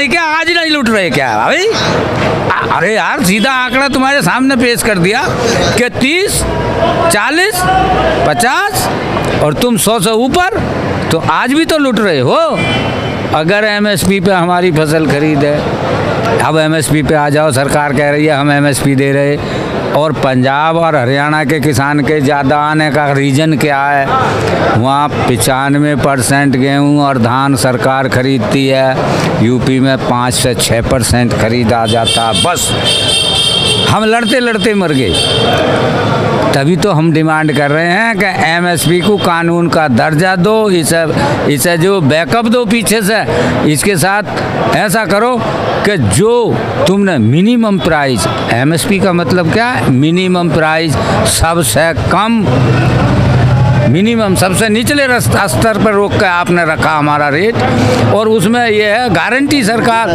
नहीं क्या, आज नहीं लूट रहे क्या भाई? अरे यार सीधा आंकड़ा तुम्हारे सामने पेश कर दिया कि 30, 40, 50 और तुम 100 से ऊपर, तो आज भी तो लूट रहे हो। अगर एमएसपी पे हमारी फसल खरीद है, अब एमएसपी पे आ जाओ, सरकार कह रही है हम एमएसपी दे रहे, और पंजाब और हरियाणा के किसान के ज़्यादा आने का रीज़न क्या है? वहाँ 95% गेहूँ और धान सरकार खरीदती है, यूपी में 5 से 6% खरीदा जाता, बस हम लड़ते लड़ते मर गए। तभी तो हम डिमांड कर रहे हैं कि एमएसपी को कानून का दर्जा दो, इसे जो बैकअप दो पीछे से, इसके साथ ऐसा करो कि जो तुमने मिनिमम प्राइस, एमएसपी का मतलब क्या है? मिनिमम प्राइस, सबसे कम, मिनिमम सबसे निचले स्तर पर रोक के आपने रखा हमारा रेट, और उसमें ये है गारंटी, सरकार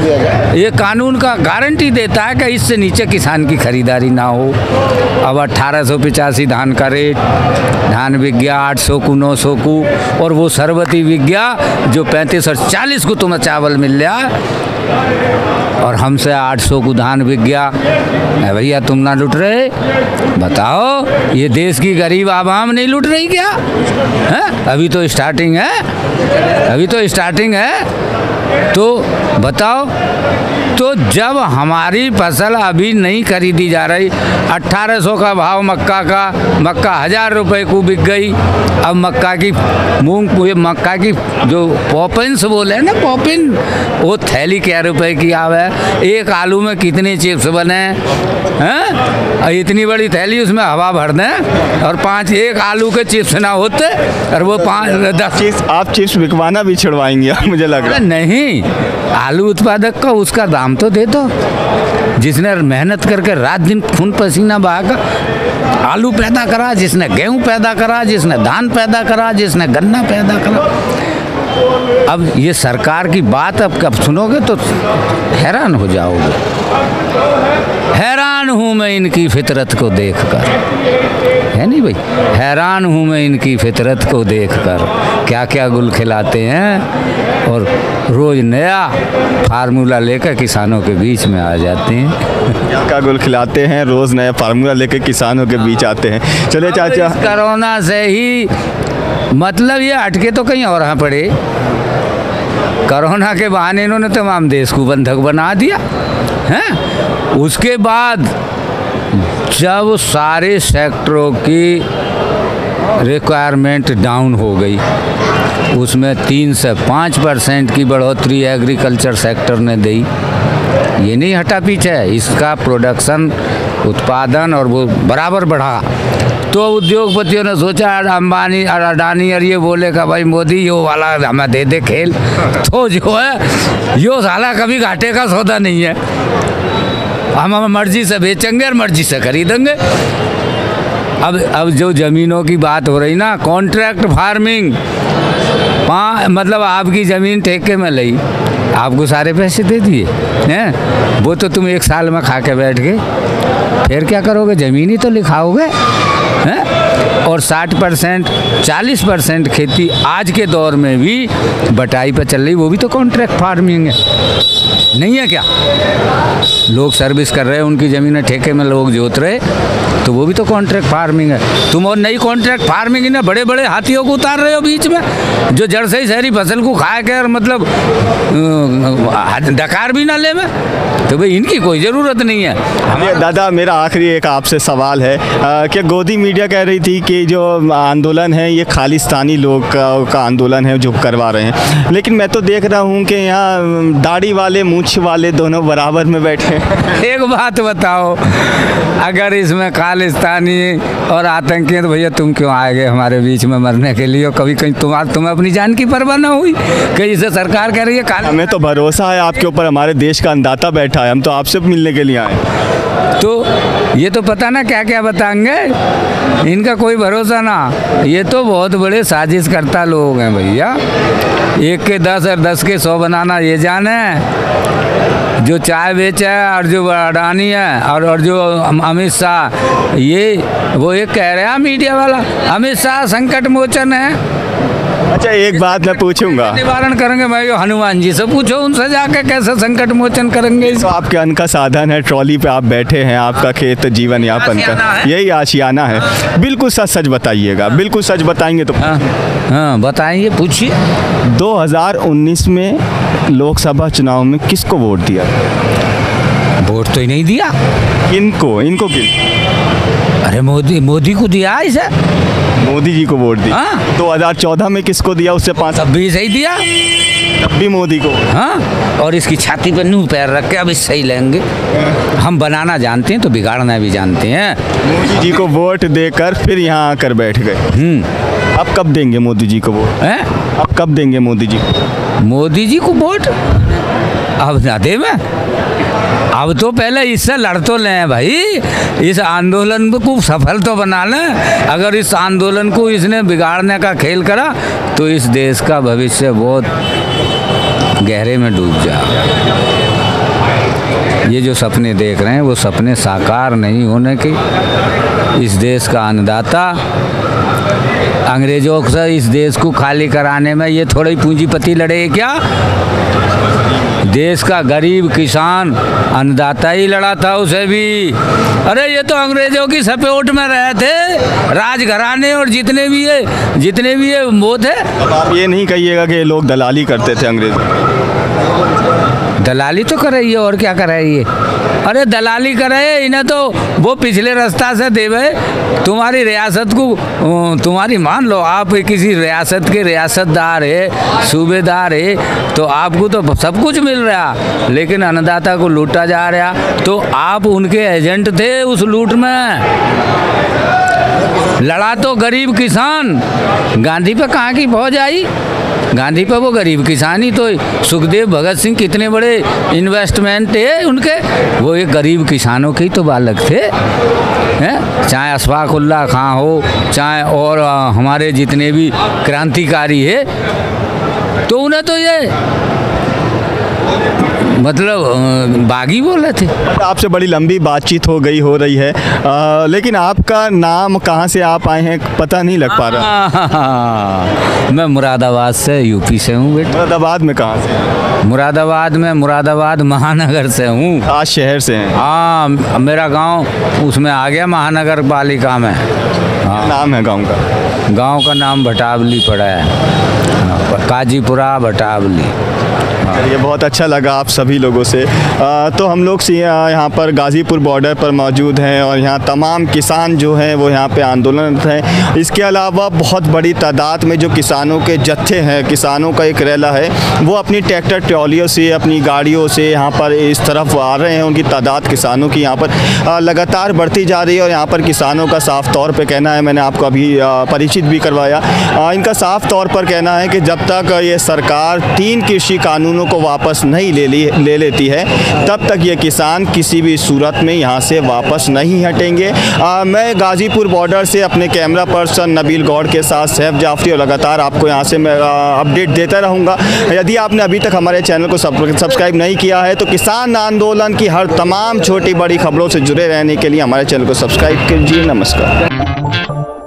ये कानून का गारंटी देता है कि इससे नीचे किसान की खरीदारी ना हो। अब 1885 धान का रेट, धान बिक गया 800 को, 900 को, और वो सरबती बिक गया जो 35 और 40 को तुम्हें चावल मिल गया, और हमसे 800 को धान बिक गया। भैया तुम ना लूट रहे? बताओ, ये देश की गरीब आवाम नहीं लूट रही क्या है? अभी तो स्टार्टिंग है, अभी तो स्टार्टिंग है, तो बताओ। तो जब हमारी फसल अभी नहीं खरीदी जा रही, 1800 का भाव मक्का का, मक्का 1000 रुपये को बिक गई। अब मक्का की मक्का की जो पॉपिन्स बोले ना, पॉपिन, वो थैली क्या रुपए की आवे? एक आलू में कितने चिप्स बने हैं? इतनी बड़ी थैली, उसमें हवा भर दें और 1 आलू के चिप्स ना होते, और वो 10 आप चिप्स बिकवाना भी छुड़वाएंगे मुझे लग रहा है। नहीं, आलू उत्पादक का उसका दाम तो दे दो, जिसने मेहनत करके रात दिन खून पसीना बहाकर आलू पैदा करा, जिसने गेहूं पैदा करा, जिसने धान पैदा करा, जिसने गन्ना पैदा करा। अब ये सरकार की बात अब कब सुनोगे तो हैरान हो जाओगे। हैरान हूँ मैं इनकी फितरत को देखकर, है नहीं भाई? हैरान हूँ मैं इनकी फितरत को देखकर, क्या क्या गुल खिलाते हैं, और रोज़ नया फार्मूला लेकर किसानों के बीच में आ जाते हैं। क्या गुल खिलाते हैं, रोज़ नया फार्मूला लेकर किसानों के बीच आते हैं। चले चाचा, कोरोना से ही मतलब ये अटके तो कहीं और पड़े। कोरोना के बहाने इन्होंने तमाम देश को बंधक बना दिया हैं। उसके बाद जब सारे सेक्टरों की रिक्वायरमेंट डाउन हो गई, उसमें 3 से 5% की बढ़ोतरी एग्रीकल्चर सेक्टर ने दी। ये नहीं हटा पीछे, इसका प्रोडक्शन, उत्पादन और वो बराबर बढ़ा। तो उद्योगपतियों ने सोचा, अंबानी और अडानी और ये बोले का भाई मोदी यो वाला हमें दे दे खेल, तो जो है यो साला कभी घाटे का सौदा नहीं है, हम मर्जी से बेचेंगे और मर्जी से खरीदेंगे। अब जो ज़मीनों की बात हो रही ना, कॉन्ट्रैक्ट फार्मिंग, मतलब आपकी ज़मीन ठेके में ली, आपको सारे पैसे दे दिए हैं, वो तो तुम 1 साल में खा के बैठ गए, फिर क्या करोगे? ज़मीन ही तो लिखाओगे हैं। और 60%, 40% खेती आज के दौर में भी बटाई पर चल रही, वो भी तो कॉन्ट्रैक्ट फार्मिंग है, नहीं है क्या? लोग सर्विस कर रहे हैं, उनकी ज़मीनें ठेके में लोग जोत रहे, तो वो भी तो कॉन्ट्रैक्ट फार्मिंग है। तुम और नई कॉन्ट्रैक्ट फार्मिंग ने बड़े बड़े हाथियों को उतार रहे हो बीच में, जो जड़ से ही शहरी फसल को खा कर मतलब डकार भी ना ले में, तो भाई इनकी कोई ज़रूरत नहीं है। दादा, मेरा आखिरी एक आपसे सवाल है कि गोदी मीडिया कह रही थी कि जो आंदोलन है ये खालिस्तानी लोग का आंदोलन है जो करवा रहे हैं, लेकिन मैं तो देख रहा हूँ कि यहाँ दाढ़ी वाले मूंछ वाले दोनों बराबर में बैठे हैं। एक बात बताओ, अगर इसमें खालिस्तानी और आतंकी है तो भैया तुम क्यों आए गए हमारे बीच में मरने के लिए? कभी कहीं तुम्हें अपनी जान की परवाह ना हुई कि इसे सरकार कह रही है? हमें तो भरोसा है आपके ऊपर, हमारे देश का अन्नदाता बैठा है, हम तो आपसे मिलने के लिए आए। तो ये तो पता ना क्या क्या बताएंगे, इनका कोई भरोसा ना। ये तो बहुत बड़े साजिश करता लोग हैं भैया, 1 के 10 और 10 के 100 बनाना ये जाने। जो चाय बेचा है और जो अडानी है और जो अमित शाह, ये वो एक कह रहा है मीडिया वाला, अमित शाह संकट मोचन है, अच्छा, एक बात मैं पूछूंगा, निवारण करेंगे भाई हनुमान जी से पूछो, उनसे जाके कैसे संकट मोचन करेंगे। तो आपके अन्न का साधन है, ट्रॉली पे आप बैठे हैं, आपका खेत जीवन यापन आशियाना का है। यही आशियाना है। बिल्कुल सच सच बताइएगा, बिल्कुल सच बताएंगे तो। हाँ बताइए, पूछिए। 2019 में लोकसभा चुनाव में किसको वोट दिया? वोट तो ही नहीं दिया। इनको इनको किन? अरे मोदी को दिया इसे। मोदी जी को वोट दिया। हाँ। 2014 में किसको दिया? उससे 5 तब भी सही दिया। तब भी मोदी को। हाँ, और इसकी छाती पर नूह पैर रख के अब इससे ही लेंगे। हम बनाना जानते हैं तो बिगाड़ना भी जानते हैं। मोदी जी को वोट देकर फिर यहाँ आकर बैठ गए। अब कब देंगे मोदी जी को वोट? हैं? अब कब देंगे मोदी जी को? मोदी जी को वोट अब ना दे मैं। अब तो पहले इससे लड़ तो लें भाई, इस आंदोलन को सफल तो बना लें। अगर इस आंदोलन को इसने बिगाड़ने का खेल करा तो इस देश का भविष्य बहुत गहरे में डूब जाए। ये जो सपने देख रहे हैं वो सपने साकार नहीं होने के। इस देश का अन्नदाता अंग्रेजों से इस देश को खाली कराने में ये थोड़े पूंजीपति लड़े क्या? देश का गरीब किसान अन्नदाता ही लड़ा था उसे भी। अरे ये तो अंग्रेजों की सपोर्ट में रहे थे, राजघराने और जितने भी ये वो थे। अब आप ये नहीं कहिएगा कि ये लोग दलाली करते थे अंग्रेज। दलाली तो करे ये, और क्या करे ये? अरे दलाली करे इन्हें तो वो पिछले रास्ता से देवे। तुम्हारी रियासत को तुम्हारी मान लो आप किसी रियासत के रियासतदार है, सूबेदार है, तो आपको तो सब कुछ मिल रहा, लेकिन अन्नदाता को लूटा जा रहा। तो आप उनके एजेंट थे उस लूट में। लड़ा तो गरीब किसान। गांधी पे कहाँ की फौज आई? गांधी पे वो गरीब किसान ही तो। सुखदेव भगत सिंह कितने बड़े इन्वेस्टमेंट है उनके, वो एक गरीब किसानों के ही तो बालक थे हैं। चाहे अशफाक उल्लाह खां हो, चाहे और हमारे जितने भी क्रांतिकारी है, तो उन्हें तो ये मतलब बागी बोले थे। आपसे बड़ी लंबी बातचीत हो रही है, लेकिन आपका नाम कहाँ से आप आए हैं पता नहीं लग पा रहा। मैं मुरादाबाद से, यूपी से हूँ बेटा। मुरादाबाद में कहाँ से? मुरादाबाद महानगर से हूँ। आज शहर से हैं? हाँ, मेरा गांव उसमें आ गया महानगर पालिका में। हाँ। नाम है गांव का? गांव का नाम भटावली पड़ा है, काजीपुरा भटावली। ये बहुत अच्छा लगा आप सभी लोगों से। तो हम लोग यहाँ पर गाज़ीपुर बॉर्डर पर मौजूद हैं और यहाँ तमाम किसान जो हैं वो यहाँ पे आंदोलन हैं। इसके अलावा बहुत बड़ी तादाद में जो किसानों के जत्थे हैं, किसानों का एक रैला है, वो अपनी ट्रैक्टर ट्रॉलियों से, अपनी गाड़ियों से यहाँ पर इस तरफ आ रहे हैं। उनकी तादाद किसानों की यहाँ पर लगातार बढ़ती जा रही है और यहाँ पर किसानों का साफ तौर पर कहना है, मैंने आपको अभी परिचित भी करवाया, इनका साफ तौर पर कहना है कि जब तक ये सरकार 3 कृषि कानूनों को वापस नहीं ले लेती है, तब तक ये किसान किसी भी सूरत में यहाँ से वापस नहीं हटेंगे। मैं गाज़ीपुर बॉर्डर से अपने कैमरा पर्सन नबील गौड़ के साथ सैफ जाफरी, और लगातार आपको यहाँ से मैं अपडेट देता रहूँगा। यदि आपने अभी तक हमारे चैनल को सब्सक्राइब नहीं किया है तो किसान आंदोलन की हर तमाम छोटी बड़ी खबरों से जुड़े रहने के लिए हमारे चैनल को सब्सक्राइब कीजिए। नमस्कार।